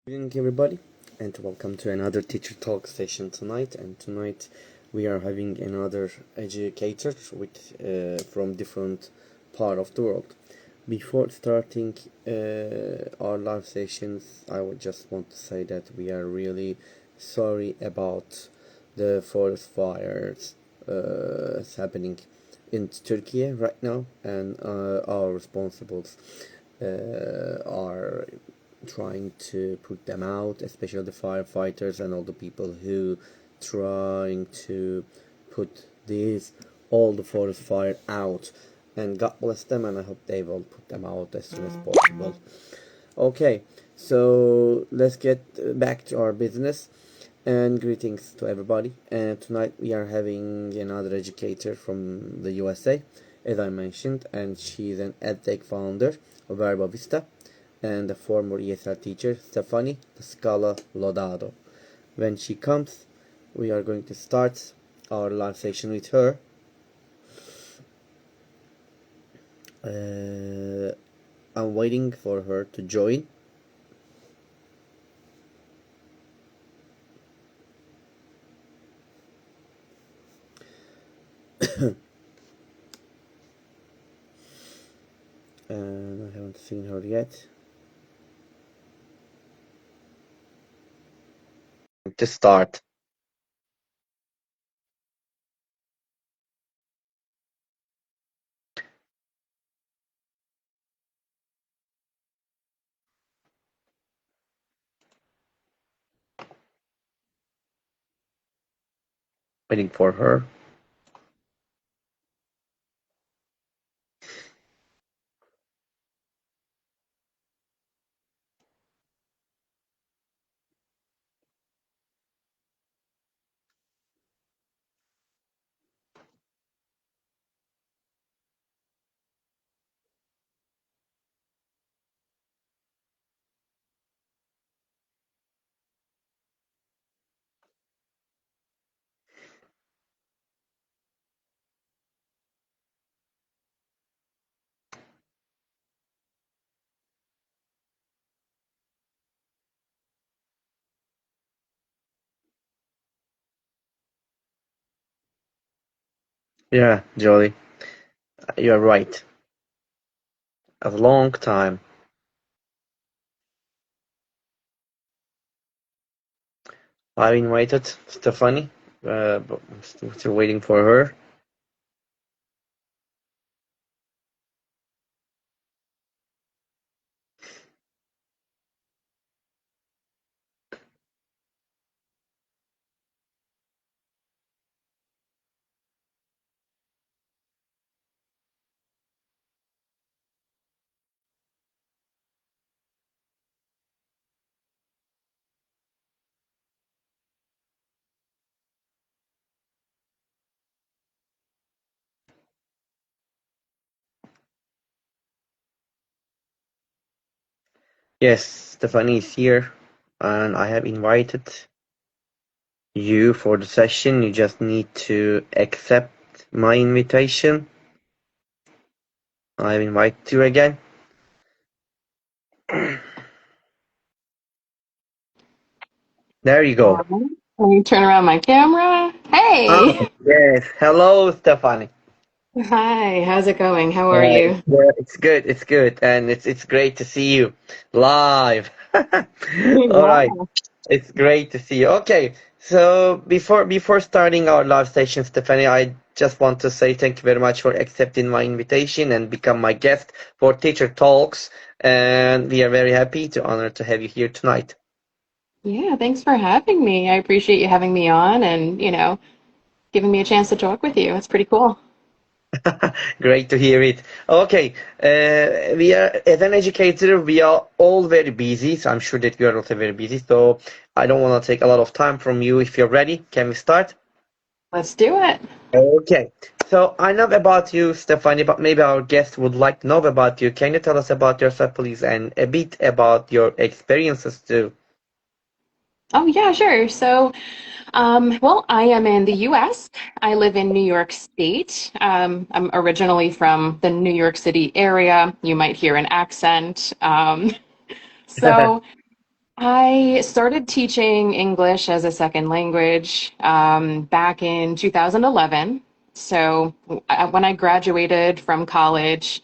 Good evening, everybody, and welcome to another teacher talk session tonight. And tonight we are having another educator with from different part of the world. Before starting our live sessions, I would just want to say that we are really sorry about the forest fires happening in Turkey right now, and our responsibles are trying to put them out, especially the firefighters and all the people who trying to put these all the forest fire out. And God bless them, and I hope they will put them out as soon as possible. Okay, so let's get back to our business. And greetings to everybody. And tonight we are having another educator from the USA, as I mentioned, and she's an EdTech founder of VerbaVista and a former ESL teacher, Stephanie LaScala Lodato. When she comes, we are going to start our live session with her. I'm waiting for her to join. And I haven't seen her yet. To start. Waiting for her. Yeah, Jolly, you're right. A long time. I've invited Stephanie, but I'm still waiting for her. Yes, Stephanie is here, and I have invited you for the session. You just need to accept my invitation. I've invited you again. There you go. Let me turn around my camera. Hey! Oh, yes. Hello, Stephanie. Hi, how's it going? How are you? It's good. It's good, and it's great to see you live. All right. Yeah. It's great to see you. Okay, so before starting our live session, Stephanie, I just want to say thank you very much for accepting my invitation and become my guest for Teacher Talks. And we are very happy to honor to have you here tonight. Yeah, thanks for having me. I appreciate you having me on and, giving me a chance to talk with you. It's pretty cool. Great to hear it. Okay, we are as an educator, we are all very busy. So I'm sure that you are also very busy. So I don't want to take a lot of time from you. If you're ready, can we start? Let's do it. Okay, so I know about you, Stephanie, but maybe our guest would like to know about you. Can you tell us about yourself, please, and a bit about your experiences too? Oh, yeah, sure. Well, I am in the US. I live in New York State. I'm originally from the New York City area. You might hear an accent. So I started teaching English as a second language back in 2011. So when I graduated from college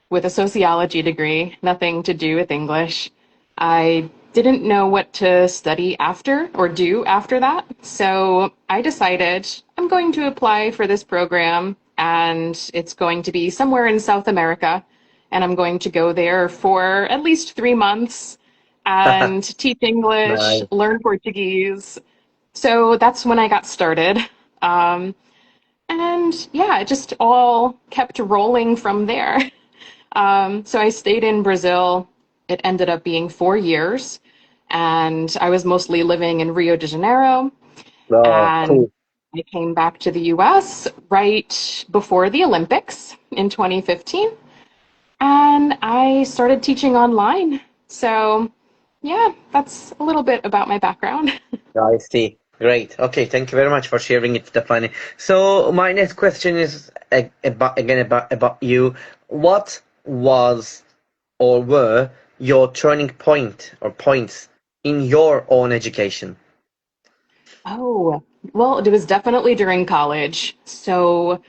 with a sociology degree, nothing to do with English, I didn't know what to study after or do after that. So I decided I'm going to apply for this program, and it's going to be somewhere in South America. And I'm going to go there for at least 3 months and teach English, Nice. learn Portuguese. So that's when I got started. Um, and yeah, it just all kept rolling from there. So I stayed in Brazil. It ended up being 4 years, and I was mostly living in Rio de Janeiro. Oh, And cool. I came back to the US right before the Olympics in 2015, and I started teaching online. So, yeah, that's a little bit about my background. I see. Great. Okay, thank you very much for sharing it, Stephanie. So my next question is about you. What was or were your turning point or points in your own education? Oh, well, it was definitely during college. So,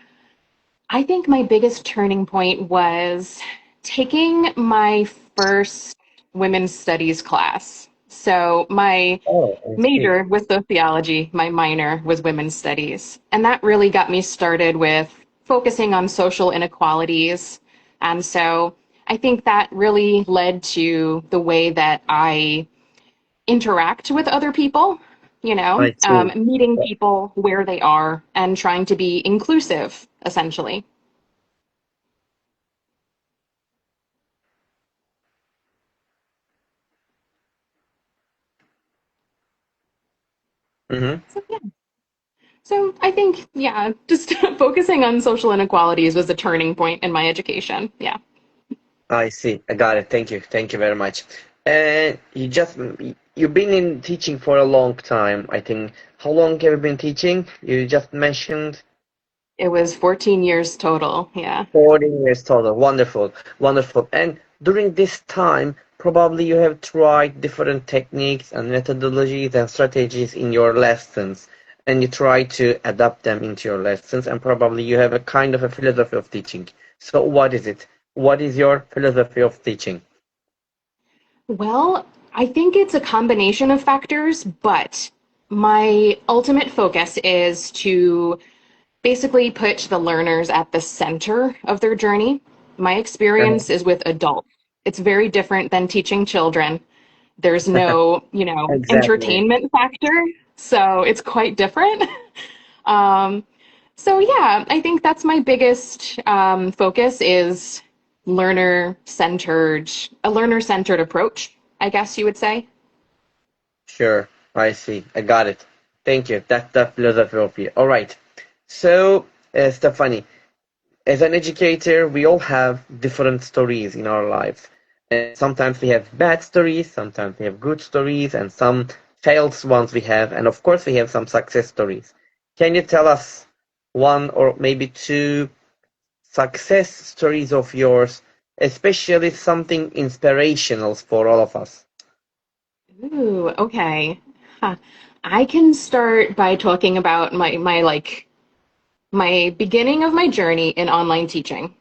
I think my biggest turning point was taking my first women's studies class. So, my Oh, I see. major was sociology, my minor was women's studies. And that really got me started with focusing on social inequalities. And so, I think that really led to the way that I interact with other people, I see. meeting people where they are and trying to be inclusive, essentially. Mm-hmm. So, yeah. So I think, yeah, just focusing on social inequalities was a turning point in my education. Yeah. I see. I got it. Thank you. Thank you very much. And you've been in teaching for a long time, I think. How long have you been teaching? You just mentioned It was 14 years total. Yeah. 14 years total. Wonderful. Wonderful. And during this time, probably you have tried different techniques and methodologies and strategies in your lessons, and you try to adapt them into your lessons, and probably you have a kind of a philosophy of teaching. So what is it? What is your philosophy of teaching? Well, I think it's a combination of factors, but my ultimate focus is to basically put the learners at the center of their journey. My experience is with adults. It's very different than teaching children. There's no, Exactly. entertainment factor, so it's quite different. Um, so yeah, I think that's my biggest focus is a learner-centered approach, I guess you would say. Sure, I see. I got it. Thank you. That's the philosophy of you. All right. So, Stephanie, as an educator, we all have different stories in our lives. And sometimes we have bad stories, sometimes we have good stories, and some failed ones we have, and of course we have some success stories. Can you tell us one or maybe two success stories of yours, especially something inspirational for all of us? Ooh, okay. Huh. I can start by talking about my beginning of my journey in online teaching.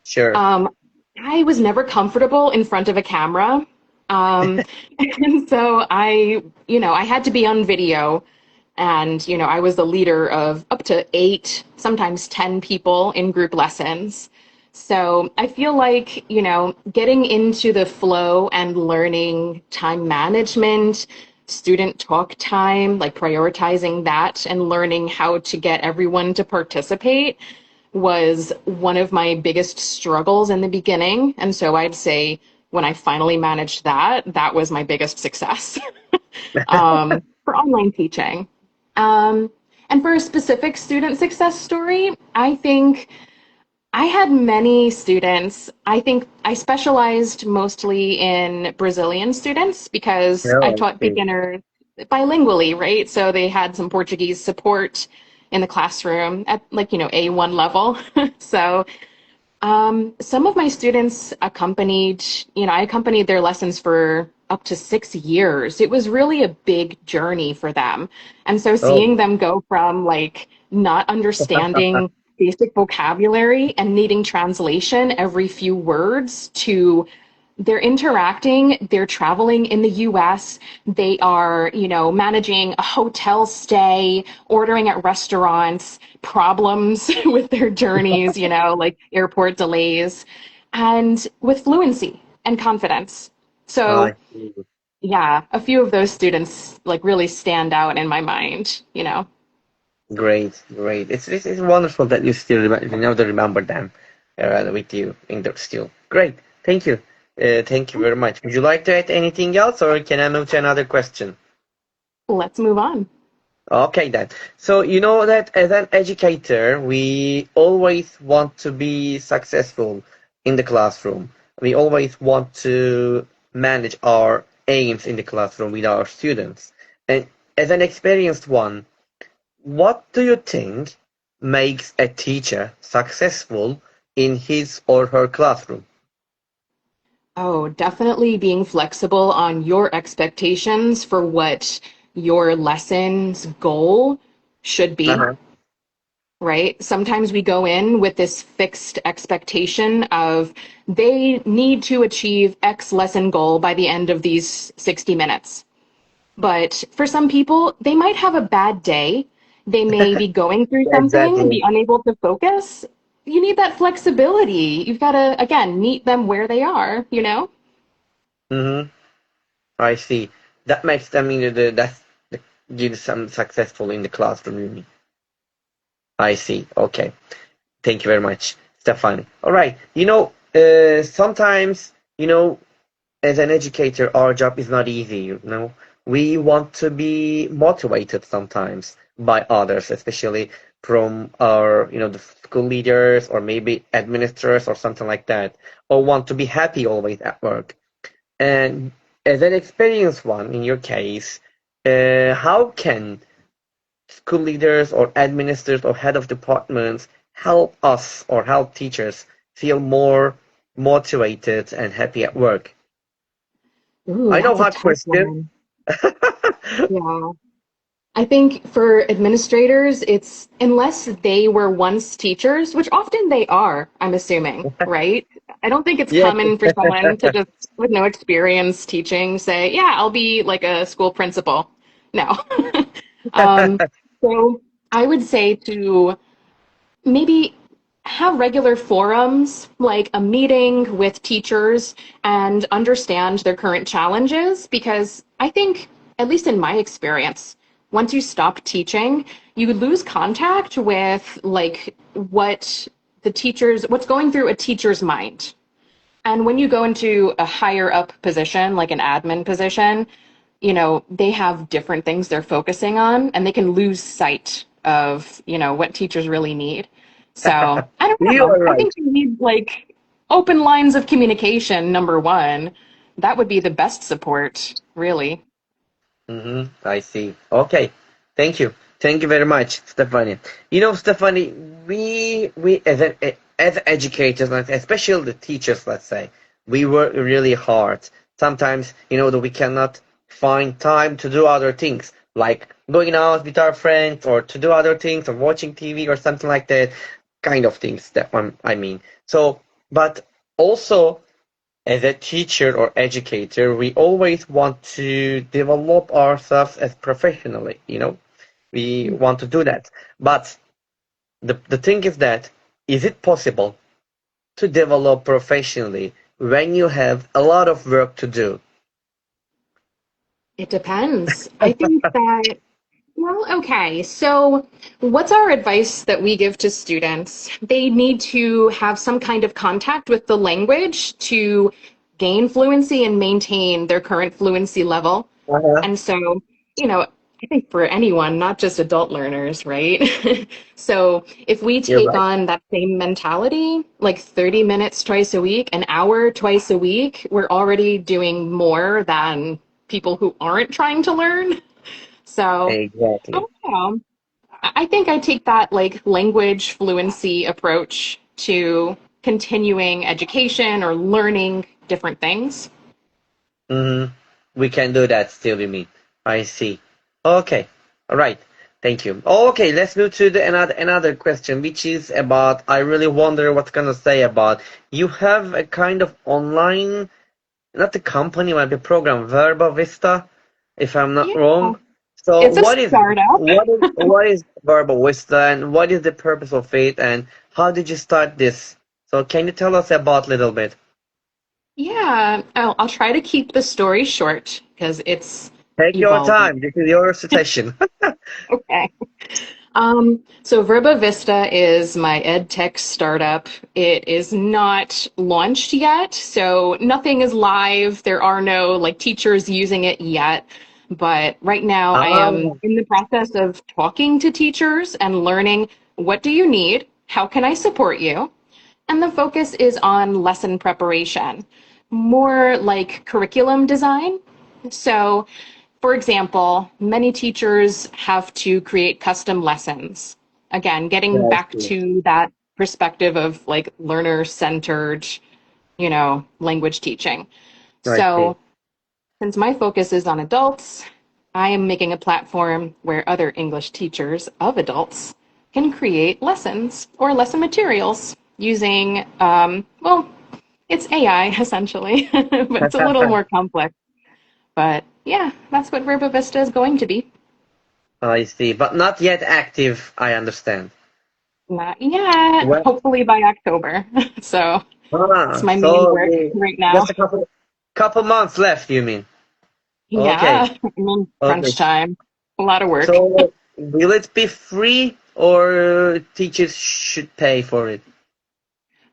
Sure. Um, I was never comfortable in front of a camera. And so I had to be on video, and, I was the leader of up to 8, sometimes 10 people in group lessons. So I feel like, getting into the flow and learning time management, student talk time, like prioritizing that and learning how to get everyone to participate was one of my biggest struggles in the beginning. And so I'd say when I finally managed that, that was my biggest success for online teaching. Um, and for a specific student success story, I think I had many students. I think I specialized mostly in Brazilian students because I No, I taught see. beginners bilingually, right? So they had some Portuguese support in the classroom at A1 level. So some of my students I accompanied their lessons for up to 6 years. It was really a big journey for them. And so seeing Oh, them go from like not understanding basic vocabulary and needing translation every few words to they're interacting, they're traveling in the US, they are, managing a hotel stay, ordering at restaurants, problems with their journeys, like airport delays, and with fluency and confidence. So, I see. yeah, a few of those students like really stand out in my mind. Great, great. It's wonderful that you still remember them with you in there still. Great. Thank you. Thank you very much. Would you like to add anything else, or can I move to another question? Let's move on. Okay, then. So you know that as an educator, we always want to be successful in the classroom. We always want to manage our aims in the classroom with our students. And as an experienced one, what do you think makes a teacher successful in his or her classroom? Oh, definitely being flexible on your expectations for what your lesson's goal should be, Uh-huh. right? Sometimes we go in with this fixed expectation of they need to achieve X lesson goal by the end of these 60 minutes. But for some people, they might have a bad day. They may be going through something, be Exactly. unable to focus. You need that flexibility. You've got to, again, meet them where they are? Mm-hmm. I see. That makes them, that gives them successful in the classroom, you mean. I see. Okay. Thank you very much, Stefan. All right. Sometimes, as an educator, our job is not easy. We want to be motivated sometimes by others, especially from our, the school leaders or maybe administrators or something like that, or want to be happy always at work. And as an experienced one, in your case, how can school leaders or administrators or head of departments help us or help teachers feel more motivated and happy at work? Ooh, I know that's a hard tough question. one. Yeah. I think for administrators, it's unless they were once teachers, which often they are, I'm assuming, right? I don't think it's Yes. common for someone to just, with no experience teaching, say, yeah, I'll be like a school principal. No. Um, so I would say to maybe have regular forums, like a meeting with teachers and understand their current challenges. Because I think, at least in my experience, once you stop teaching, you lose contact with like what's going through a teacher's mind. And when you go into a higher up position, like an admin position, they have different things they're focusing on and they can lose sight of, what teachers really need. So I don't You know. are I right. think you need like open lines of communication, number one. That would be the best support, really. I see. Okay. Thank you. Thank you very much, Stephanie. Stephanie, we as educators, like, especially the teachers, let's say, we work really hard. Sometimes, that we cannot find time to do other things, like going out with our friends or to do other things or watching TV or something like that, kind of things that one I mean. So, but also as a teacher or educator, we always want to develop ourselves as professionally. We want to do that. But the thing is that, is it possible to develop professionally when you have a lot of work to do? It depends. I think that, well, okay. So, what's our advice that we give to students? They need to have some kind of contact with the language to gain fluency and maintain their current fluency level. Uh-huh. And so, you know, I think for anyone, not just adult learners, right? So, if we You're take right. on that same mentality, like 30 minutes twice a week, an hour twice a week, we're already doing more than people who aren't trying to learn. So, Exactly. oh, yeah. I think I take that like language fluency approach to continuing education or learning different things. Mm-hmm. We can do that still, you mean? I see. Okay. All right. Thank you. Okay, let's move to the another question, which is about, I really wonder what gonna say about. You have a kind of online, not the company, but the program, VerbaVista, if I'm not Yeah, wrong. So it's a startup. what is VerbaVista, and what is the purpose of it, and how did you start this? So can you tell us about a little bit? Yeah, I'll try to keep the story short because it's Take your evolving. time. This is your session. Okay. So VerbaVista is my EdTech startup. It is not launched yet, so nothing is live. There are no like teachers using it yet. But right now I am Ah, in the process of talking to teachers and learning what do you need? How can I support you? And the focus is on lesson preparation, more like curriculum design. So, for example, many teachers have to create custom lessons. Again, yeah, getting I back see. to that perspective of like learner centered, language teaching. I see. So, since my focus is on adults, I am making a platform where other English teachers of adults can create lessons or lesson materials using, it's AI essentially, but it's a little more complex. But yeah, that's what VerbaVista is going to be. I see, but not yet active, I understand. Not yet, Well, hopefully by October. So it's my main so work right now. just a couple months left, you mean? Okay, Yeah, I mean, okay. crunch time, a lot of work. So will it be free or teachers should pay for it?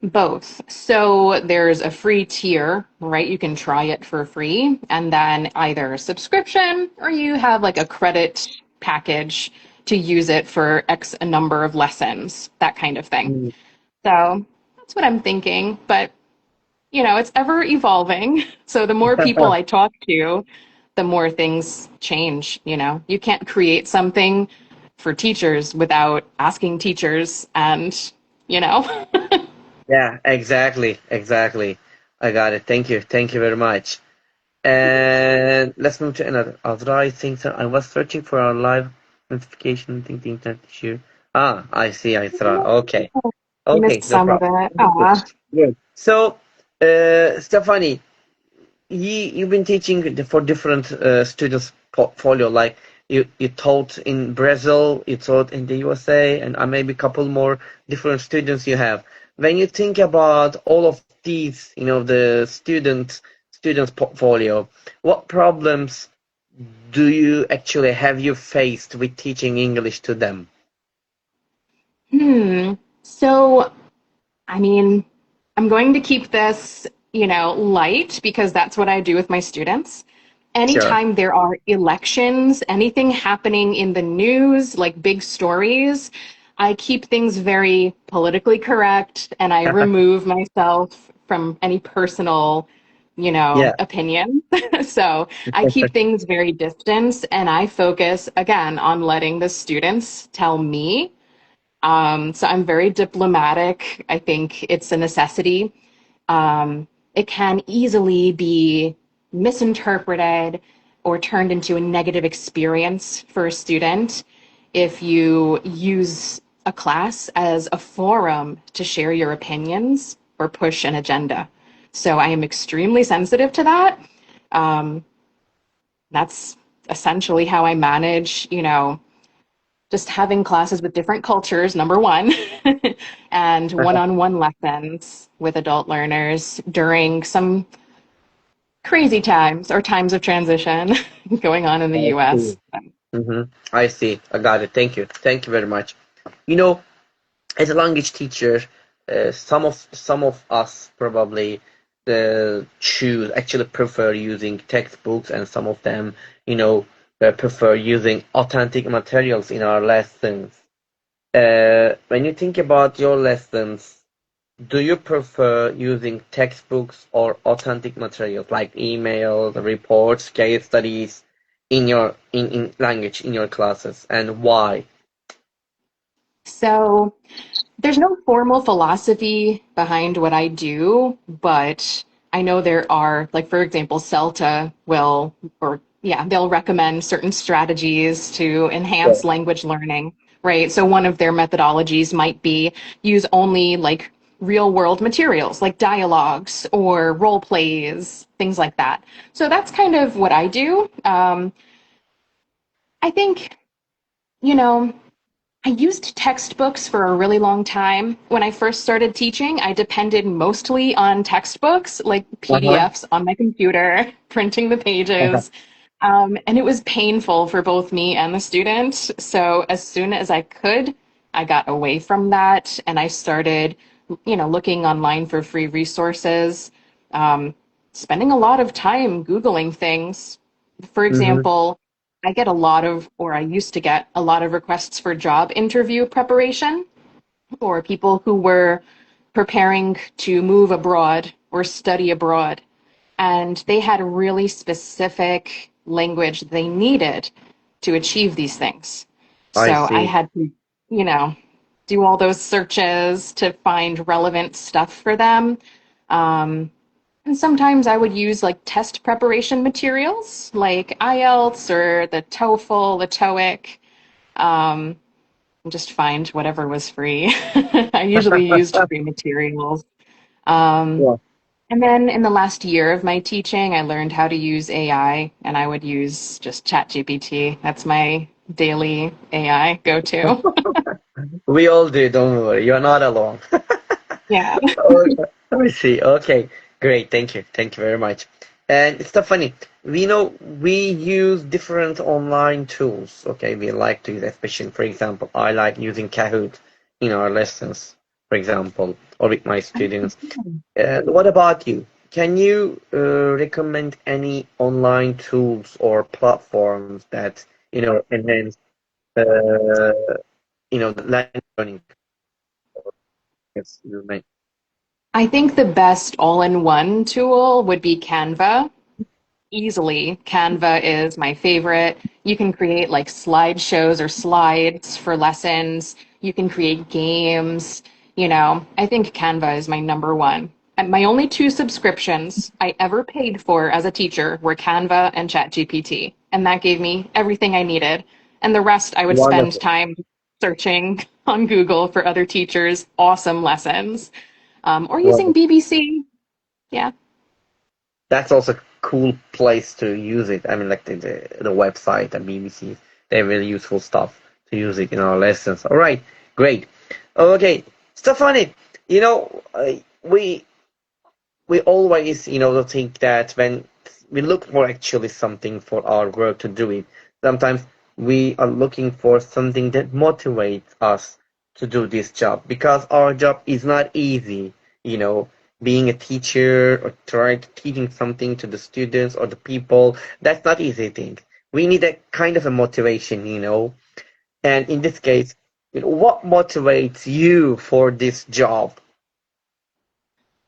Both. So there's a free tier, right? You can try it for free, and then either a subscription or you have like a credit package to use it for X a number of lessons, that kind of thing. Mm. So that's what I'm thinking. But, it's ever evolving. So the more people I talk to, the more things change. You can't create something for teachers without asking teachers and, you know. Yeah, exactly, exactly. I got it. Thank you very much. And let's move to another. Azra, I think so. I was searching for our live notification. I think the internet issue. Ah, I see, Azra. Okay. Okay, Missed no some of problem. it. Good. Aw. Good. So, Stephanie, you've been teaching for different students portfolio. Like you taught in Brazil, you taught in the USA, and maybe a couple more different students you have. When you think about all of these, the students portfolio, what problems do you actually have you faced with teaching English to them? So, I mean, I'm going to keep this, light because that's what I do with my students. Sure. Anytime there are elections, anything happening in the news, like big stories, I keep things very politically correct and I remove myself from any personal, Yeah. opinion. So I keep things very distant and I focus again on letting the students tell me. So I'm very diplomatic. I think it's a necessity. It can easily be misinterpreted or turned into a negative experience for a student if you use a class as a forum to share your opinions or push an agenda. So I am extremely sensitive to that. Um, that's essentially how I manage, just having classes with different cultures, number one, and one-on-one lessons with adult learners during some crazy times or times of transition going on in the I US. see. I see. I got it. Thank you. Thank you very much. You know, as a language teacher, some of us probably choose actually prefer using textbooks, and some of them, prefer using authentic materials in our lessons. When you think about your lessons, do you prefer using textbooks or authentic materials like emails, reports, case studies in your in language in your classes, and why? So there's no formal philosophy behind what I do, but I know there are, like, for example, CELTA will, or yeah, they'll recommend certain strategies to Yeah. enhance language learning, right? So one of their methodologies might be use only like real world materials, like dialogues or role plays, things like that. So that's kind of what I do. I think, you know, I used textbooks for a really long time. When I first started teaching, I depended mostly on textbooks, like Uh-huh. PDFs on my computer, printing the pages. And it was painful for both me and the student. So as soon as I could, I got away from that and I started, looking online for free resources, um, spending a lot of time Googling things. For Mm-hmm. example, I get a lot of, or I used to get a lot of requests for job interview preparation or people who were preparing to move abroad or study abroad. And they had really specific language they needed to achieve these things. I So I see. had to, you know, do all those searches to find relevant stuff for them. Um, and sometimes I would use like test preparation materials like IELTS or the TOEFL, the TOEIC, and just find whatever was free. I usually used free materials. Um, Yeah. and then in the last year of my teaching, I learned how to use AI, and I would use just ChatGPT. That's my daily AI go-to. We all do, don't worry. You're not alone. Yeah. Okay. I see. Okay. Great. Thank you. Thank you very much. And it's so funny. We use different online tools. Okay. We like to use, especially, for example, I like using Kahoot in our lessons, for example, or with my students. What about you? Can you recommend any online tools or platforms that, enhance, uh, the language learning? Yes, you may. I think the best all-in-one tool would be Canva. Easily, Canva is my favorite. You can create like slideshows or slides for lessons. You can create games. I think Canva is my number one. And my only two subscriptions I ever paid for as a teacher were Canva and ChatGPT. And that gave me everything I needed. And the rest I would spend Wonderful. time searching on Google for other teachers' awesome lessons, or using Wonderful. BBC. Yeah. That's also a cool place to use it. I mean, like the website and BBC, they're really useful stuff to use it in our lessons. All right, great. Okay, Stephanie, we always, think that when we look for actually something for our work to do it, sometimes we are looking for something that motivates us to do this job because our job is not easy, you know, being a teacher or trying to teaching something to the students or the people, that's not easy thing. We need a kind of a motivation, and in this case, what motivates you for this job?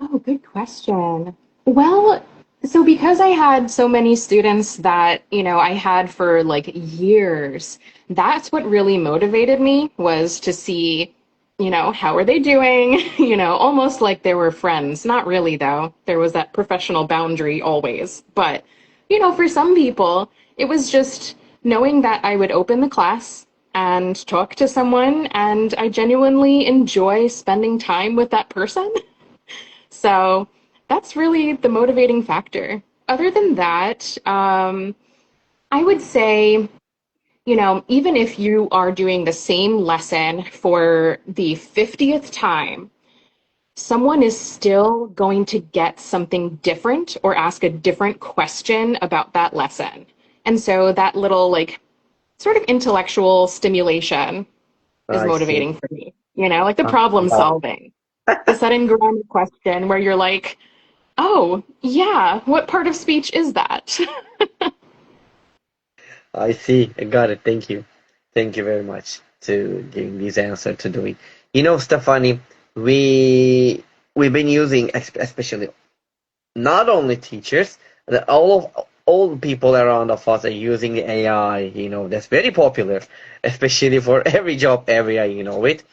Oh, good question. Well, so because I had so many students that, I had for like years, that's what really motivated me was to see, how are they doing? Almost like they were friends. Not really, though. There was that professional boundary always. But, for some people, it was just knowing that I would open the class and talk to someone, and I genuinely enjoy spending time with that person. So that's really the motivating factor. Other than that, I would say, even if you are doing the same lesson for the 50th time, someone is still going to get something different or ask a different question about that lesson. And so that little, like, sort of intellectual stimulation is I see. motivating for me, like the Uh, problem solving, the sudden grammar question where you're like, oh, yeah. What part of speech is that? I see. I got it. Thank you. Thank you very much to giving this answer to doing. Stephanie, we we've been using, especially not only teachers, all the people around of us are using AI. That's very popular, especially for every job area. It.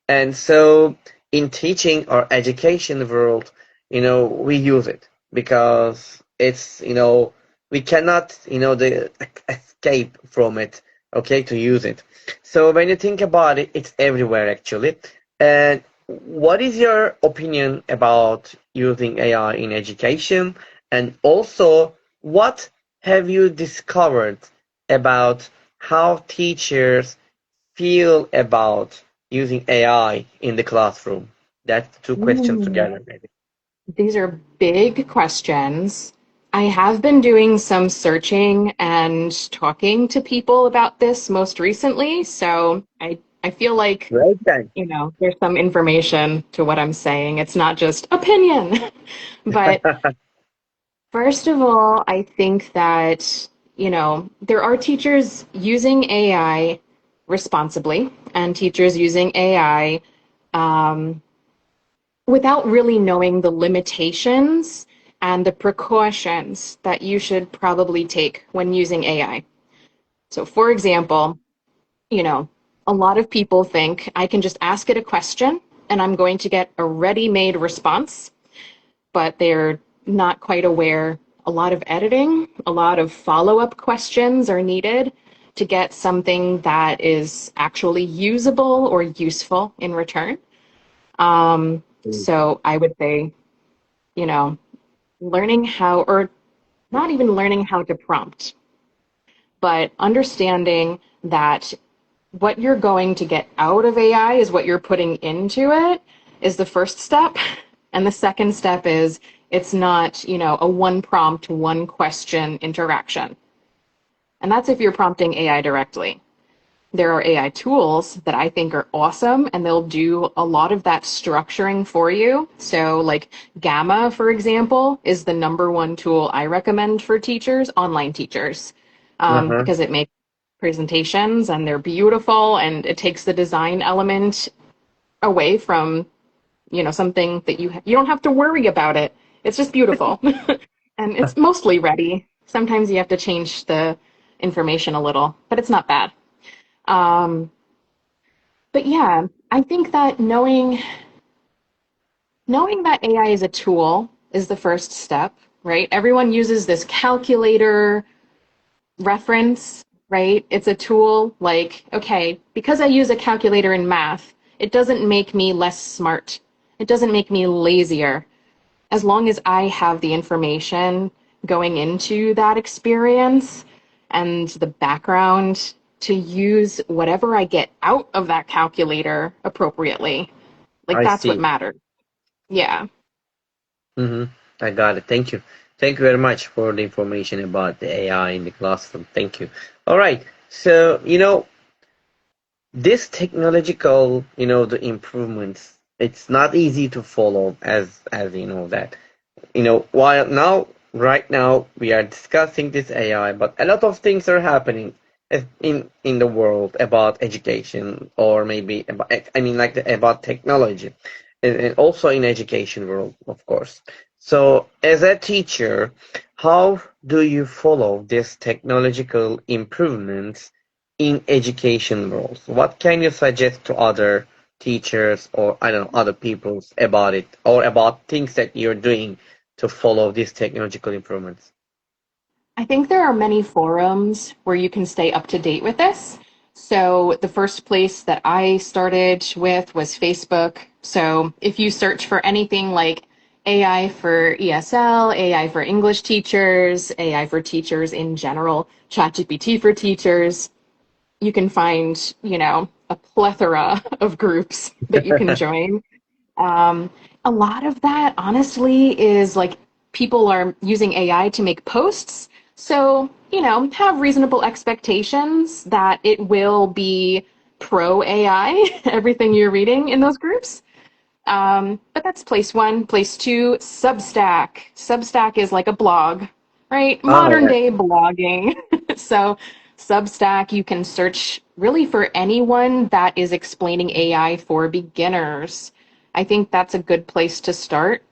And so in teaching or education world, we use it. because it's, we cannot, escape from it, okay, to use it. So when you think about it, it's everywhere actually. And what is your opinion about using AI in education? And also, what have you discovered about how teachers feel about using AI in the classroom? That's two questions Mm, together, maybe. these are big questions. I have been doing some searching and talking to people about this most recently, so I feel like, Great then. there's some information to what I'm saying. It's not just opinion. But first of all, I think that, there are teachers using AI responsibly and teachers using AI um, without really knowing the limitations and the precautions that you should probably take when using AI. So, for example, you know, a lot of people think I can just ask it a question and I'm going to get a ready made response, but they're not quite aware. A lot of editing, a lot of follow up questions are needed to get something that is actually usable or useful in return. So I would say, you know, learning how, or not even learning how to prompt, but understanding that what you're going to get out of AI is what you're putting into it is the first step. And the second step is it's not, a one prompt, one question interaction. And that's if you're prompting AI directly. There are AI tools that I think are awesome and they'll do a lot of that structuring for you. So, like Gamma, for example, is the number one tool I recommend for teachers, online teachers, Uh-huh. because it makes presentations and they're beautiful and it takes the design element away from, something that you don't have to worry about it. It's just beautiful. And it's mostly ready. Sometimes you have to change the information a little, but it's not bad. Um, but yeah, I think that knowing that AI is a tool is the first step, right? Everyone uses this calculator reference, right? It's a tool like, okay, because I use a calculator in math, it doesn't make me less smart. It doesn't make me lazier. As long as I have the information going into that experience and the background to use whatever I get out of that calculator appropriately. Like I that's what see. matters. Yeah. Mm-hmm. I got it. Thank you. Thank you very much for the information about the AI in the classroom. Thank you. All right. So, this technological, the improvements, it's not easy to follow as you know that. While now, right now, we are discussing this AI, but a lot of things are happening in the world about education, or maybe about, I mean, like about technology, and also in education world, of course. So, as a teacher, how do you follow these technological improvements in education world? What can you suggest to other teachers, or I don't know, other peoples about it, or about things that you're doing to follow these technological improvements? I think there are many forums where you can stay up to date with this. So the first place that I started with was Facebook. So if you search for anything like AI for ESL, AI for English teachers, AI for teachers in general, ChatGPT for teachers, you can find, a plethora of groups that you can join. Um, a lot of that, honestly, is like people are using AI to make posts. So, have reasonable expectations that it will be pro AI, everything you're reading in those groups. But that's place one. Place two, Substack. Substack is like a blog, right? Ah, Modern yeah. day blogging. So, Substack, you can search really for anyone that is explaining AI for beginners. I think that's a good place to start.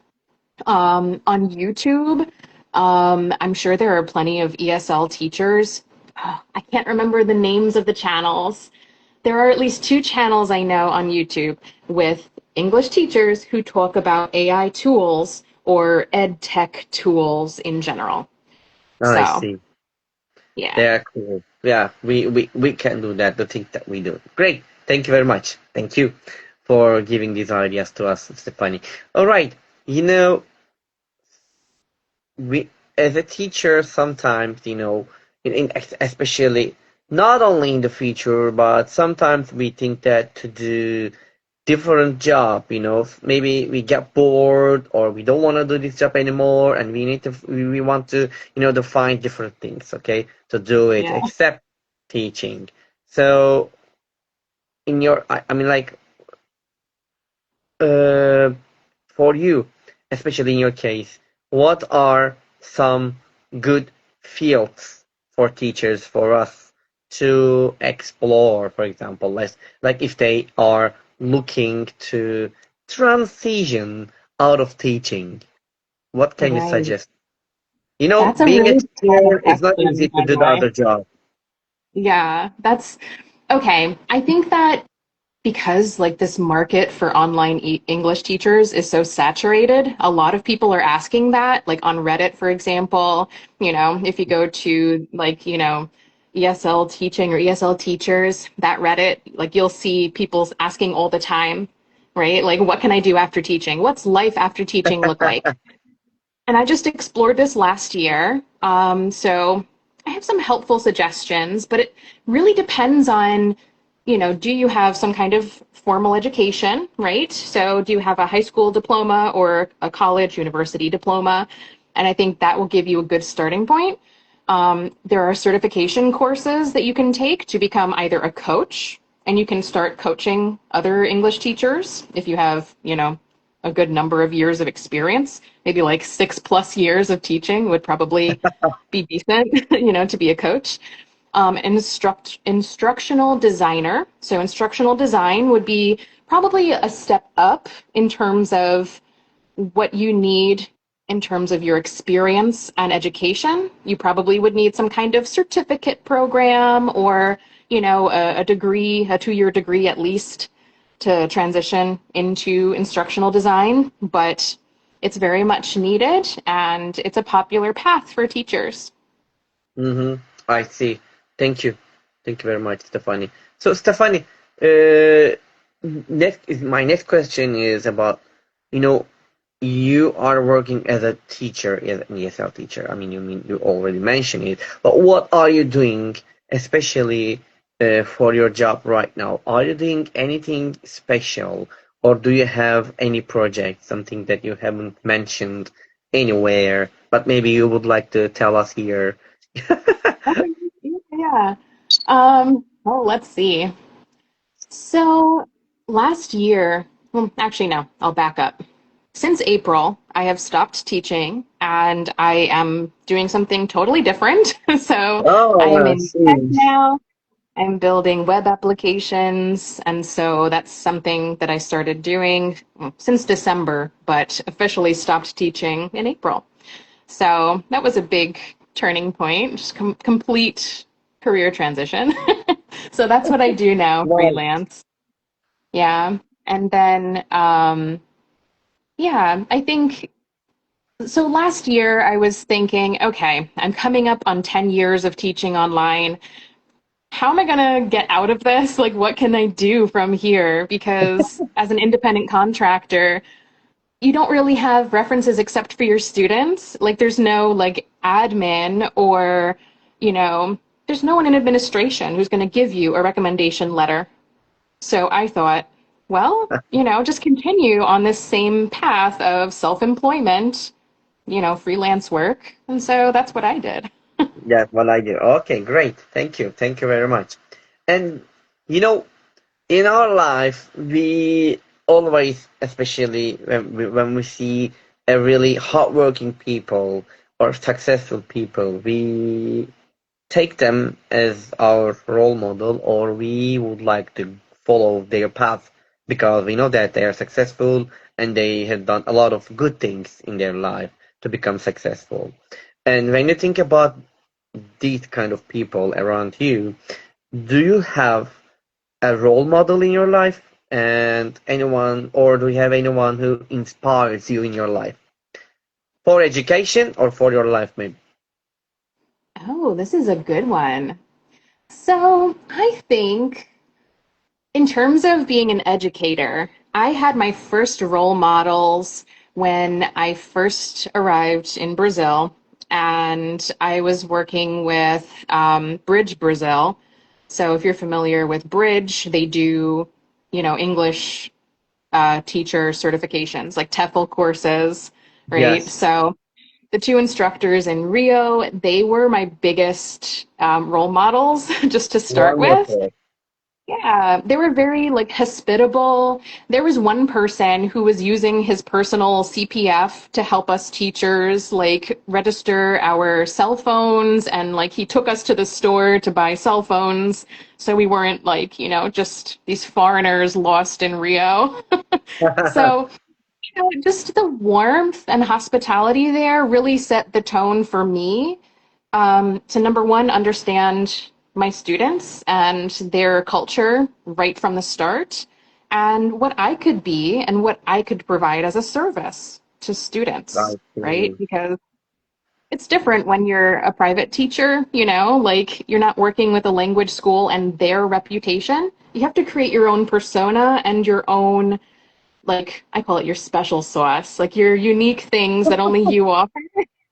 On YouTube, I'm sure there are plenty of ESL teachers. I can't remember the names of the channels. There are at least two channels I know on YouTube with English teachers who talk about AI tools or EdTech tools in general. I So, see. yeah. They are cool. Yeah, we can do that, the things that we do. Great. Thank you very much. Thank you for giving these ideas to us, Stephanie. All right. You know, we as a teacher sometimes, especially not only in the future, but sometimes we think that to do different job, maybe we get bored or we don't want to do this job anymore, and we want to, to find different things, okay, to do it Yeah. except teaching. So in your, I mean, like, uh, for you, especially in your case, what are some good fields for teachers for us to explore, for example, like if they are looking to transition out of teaching, what can you Right. suggest? That's a Being a really common teacher is not question, easy to by do the the way. other job. Yeah, that's okay. I think that because like this market for online English teachers is so saturated, a lot of people are asking that, like on Reddit, for example, if you go to like, ESL teaching or ESL teachers, that Reddit, like you'll see people asking all the time, right? Like, what can I do after teaching? What's life after teaching look like? And I just explored this last year. So I have some helpful suggestions, but it really depends on, do you have some kind of formal education, right? So do you have a high school diploma or a college, university diploma? And I think that will give you a good starting point. There are certification courses that you can take to become either a coach, and you can start coaching other English teachers if you have, a good number of years of experience. Maybe like 6+ years of teaching would probably be decent, to be a coach. Instructional designer. So instructional design would be probably a step up in terms of what you need in terms of your experience and education. You probably would need some kind of certificate program or, a degree, a 2-year degree at least to transition into instructional design, but it's very much needed and it's a popular path for teachers. Mm-hmm. I see. Thank you. Thank you very much, Stephanie. So, Stephanie, uh, my next question is about, you know, you are working as a teacher, as an ESL teacher. I mean, you already mentioned it, but what are you doing, especially for your job right now? Are you doing anything special, or do you have any project, something that you haven't mentioned anywhere, but maybe you would like to tell us here? Okay, yeah. Well, let's see. So last year, well, actually, no, I'll back up. Since April, I have stopped teaching and I am doing something totally different. So I Oh, am I in tech see. now. I'm building web applications. And so that's something that I started doing since December, but officially stopped teaching in April. So that was a big turning point, just complete career transition. So that's what I do now, Nice. freelance. Yeah. And then, yeah, I think so. Last year, I was thinking, okay, I'm coming up on 10 years of teaching online. How am I going to get out of this? Like, what can I do from here? Because as an independent contractor, you don't really have references except for your students. Like, there's no like admin or, you know, there's no one in administration who's going to give you a recommendation letter. So I thought, well, just continue on this same path of self-employment, freelance work. And so that's what I did. That's what I do. Okay, great. Thank you. Thank you very much. And you know, in our life, we always, especially when we see a really hardworking people or successful people, we take them as our role model, or we would like to follow their path because we know that they are successful and they have done a lot of good things in their life to become successful. And when you think about these kind of people around you, do you have a role model in your life and anyone, or do you have anyone who inspires you in your life? for education or for your life, maybe? Oh, this is a good one. So I think in terms of being an educator, I had my first role models when I first arrived in Brazil, and I was working with Bridge Brazil. So if you're familiar with Bridge, they do, English teacher certifications like TEFL courses, right? Yes. So the two instructors in Rio, they were my biggest role models just to start with. Wonderful. Yeah, they were very like hospitable. There was one person who was using his personal CPF to help us teachers like register our cell phones, and like he took us to the store to buy cell phones so we weren't like, just these foreigners lost in Rio. So, just the warmth and hospitality there really set the tone for me to number one, understand my students and their culture right from the start, and what I could be and what I could provide as a service to students, I right? see. Because it's different when you're a private teacher, like you're not working with a language school and their reputation. You have to create your own persona and your own, like, I call it your special sauce, like your unique things that only you offer.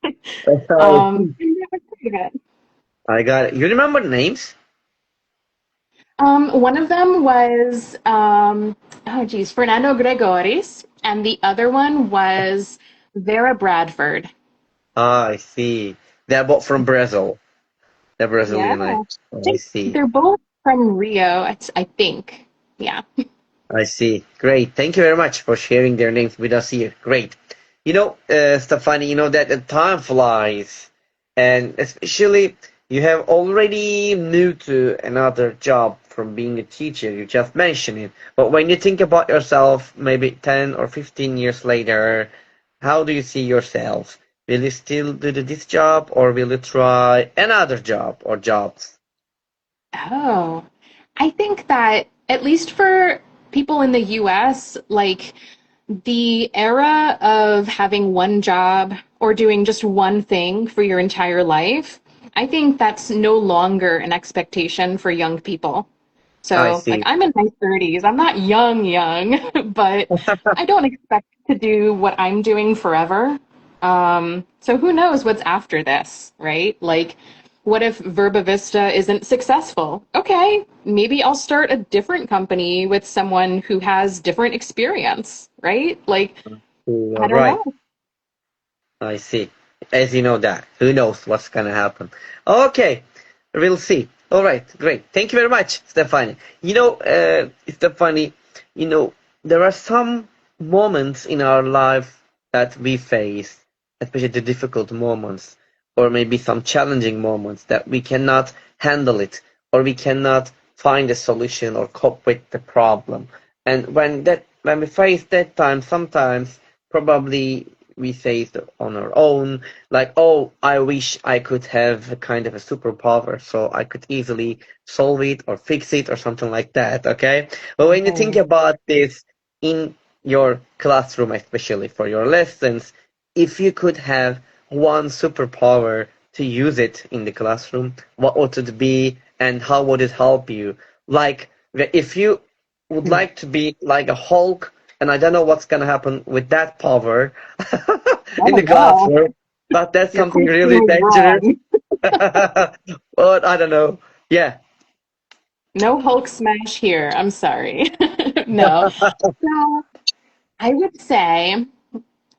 And that was part of it. I got it. You remember names? One of them was, oh geez, Fernando Gregoris, and the other one was Vera Bradford. Ah, I see. They're both from Brazil. They're Yeah, Brazilian. I I think see. they're both from Rio, I think. Yeah. I see. Great. Thank you very much for sharing their names with us here. Great. Stephanie, that the time flies, and especially you have already new to another job from being a teacher. You just mentioned it. But when you think about yourself, maybe 10 or 15 years later, how do you see yourself? Will you still do this job, or will you try another job or jobs? Oh, I think that at least for people in the US, like the era of having one job or doing just one thing for your entire life, I think that's no longer an expectation for young people. I So, like, see. I'm in my 30s. I'm not young, young, but I don't expect to do what I'm doing forever. So who knows what's after this, right? Like, what if VerbaVista isn't successful? Okay, maybe I'll start a different company with someone who has different experience, right? Like, I You're don't right. know. I see. As you know that. Who knows what's gonna happen? Okay, we'll see. All right, great. Thank you very much, Stephanie. Stephanie, there are some moments in our life that we face, especially the difficult moments, or maybe some challenging moments that we cannot handle it, or we cannot find a solution or cope with the problem. And when we face that time, sometimes probably we say it on our own, like, oh, I wish I could have a kind of a superpower so I could easily solve it or fix it or something like that, okay? But when you think Right. about this in your classroom, especially for your lessons, if you could have one superpower to use it in the classroom, what would it be and how would it help you? Like, if you would like to be like a Hulk, and I don't know what's gonna happen with that power in Oh the no, classroom, but that's your something question really was dangerous. wrong. But I don't know. Yeah. No Hulk smash here. I'm sorry. No. So I would say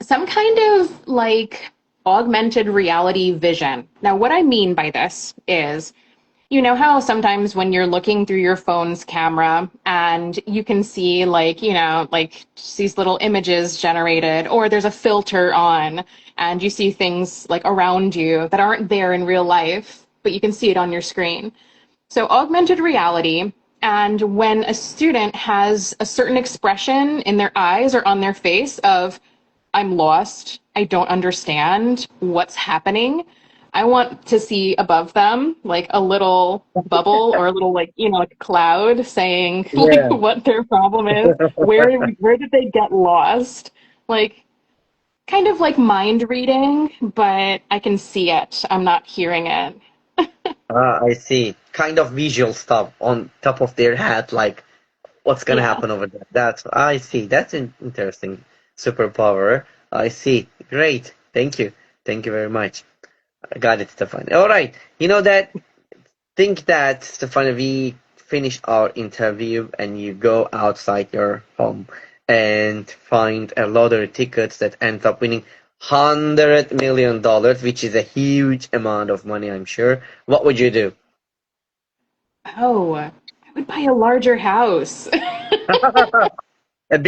some kind of like augmented reality vision. Now, what I mean by this is, you know how sometimes when you're looking through your phone's camera and you can see like, like just these little images generated, or there's a filter on and you see things like around you that aren't there in real life, but you can see it on your screen. So augmented reality, and when a student has a certain expression in their eyes or on their face of, I'm lost, I don't understand what's happening, I want to see above them like a little bubble or a little like, like a cloud saying like Yeah. what their problem is, where did they get lost? Like, kind of like mind reading, but I can see it. I'm not hearing it. Ah, I see. Kind of visual stuff on top of their head, like what's gonna Yeah. happen over there. That's I see. That's an interesting superpower. I see. Great. Thank you very much. I got it, Stefan. All right. You know that think that, Stefan, we finish our interview and you go outside your home and find a lottery tickets that ends up winning $100 million, which is a huge amount of money, I'm sure. What would you do? Oh, I would buy a larger house. Be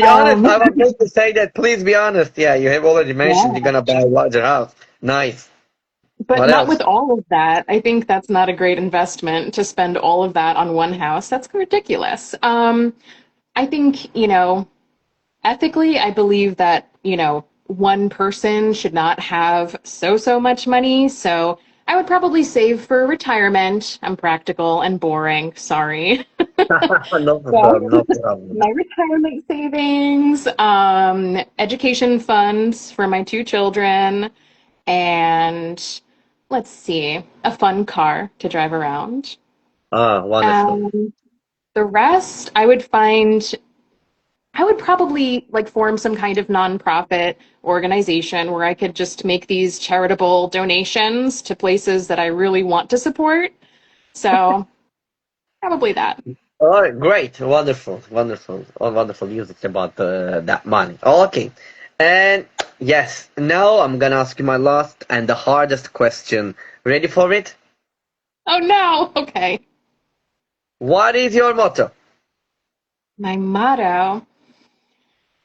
honest, Um, I was going to say that. Please be honest. Yeah, you have already mentioned you're yeah. gonna buy a larger house. Nice. But What not with else? all of that. I think that's not a great investment to spend all of that on one house. That's ridiculous. I think, ethically, I believe that, one person should not have so much money. So I would probably save for retirement. I'm practical and boring. Sorry. No So problem. No problem. my retirement savings, education funds for my two children, and let's see, a fun car to drive around. Ah, wonderful. And the rest, I would probably like form some kind of nonprofit organization where I could just make these charitable donations to places that I really want to support. So probably that. Oh, great, wonderful music about that money. Okay, and yes, now I'm gonna ask you my last and the hardest question. Ready for it? Oh no. Okay. What is your motto? My motto.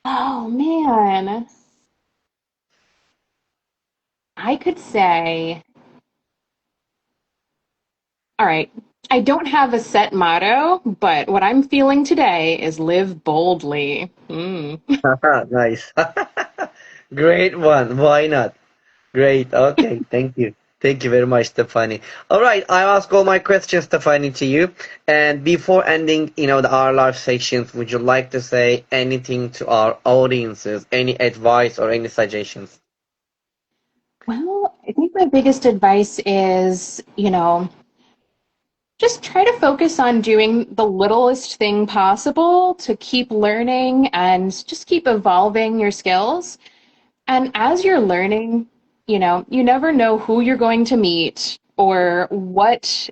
Oh man. I could say, all right, I don't have a set motto, but what I'm feeling today is live boldly. Mm. Nice, great one. Why not? Great. Okay, thank you very much, Stephanie. All right, I ask all my questions, Stephanie, to you. And before ending, our live sessions, would you like to say anything to our audiences? Any advice or any suggestions? Well, I think my biggest advice is, just try to focus on doing the littlest thing possible to keep learning and just keep evolving your skills. And as you're learning, you never know who you're going to meet or what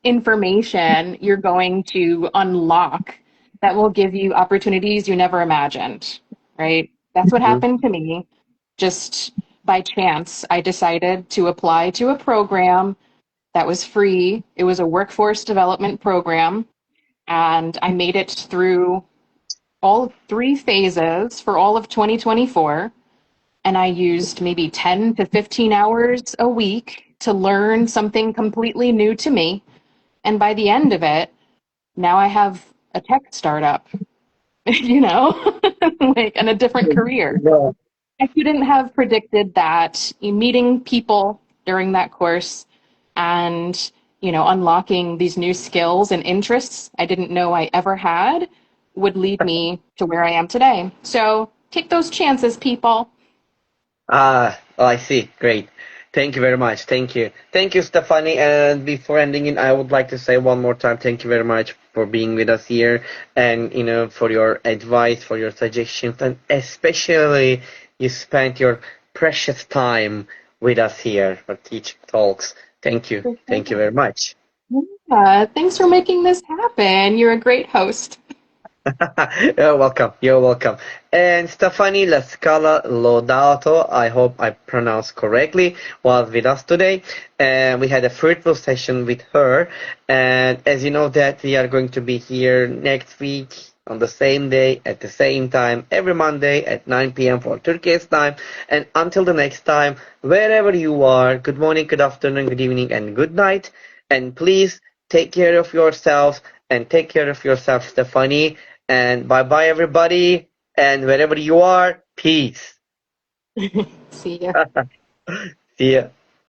information you're going to unlock that will give you opportunities you never imagined, right? That's what Mhm. happened to me. Just by chance, I decided to apply to a program that was free. It was a workforce development program, and I made it through all three phases for all of 2024, and I used maybe 10 to 15 hours a week to learn something completely new to me. And by the end of it, now I have a tech startup, you know, like, and a different career. Yeah. I couldn't have predicted that meeting people during that course and, unlocking these new skills and interests I didn't know I ever had would lead me to where I am today. So take those chances, people. Ah, I see. Great. Thank you very much. Thank you. Thank you, Stephanie. And before ending it, I would like to say one more time, thank you very much for being with us here and, for your advice, for your suggestions, and especially you spent your precious time with us here for Teach Talks. Thank you. For Thank you sure. very much. Yeah, thanks for making this happen. You're a great host. You're welcome. You're welcome. And Stephanie LaScala Lodato, I hope I pronounced correctly, was with us today. And we had a fruitful session with her. And as you know that we are going to be here next week on the same day at the same time every Monday at 9 p.m. for Turkish time. And until the next time, wherever you are, good morning, good afternoon, good evening, and good night. And please take care of yourselves and take care of yourself, Stephanie. And bye bye, everybody. And wherever you are, peace. See ya. See ya.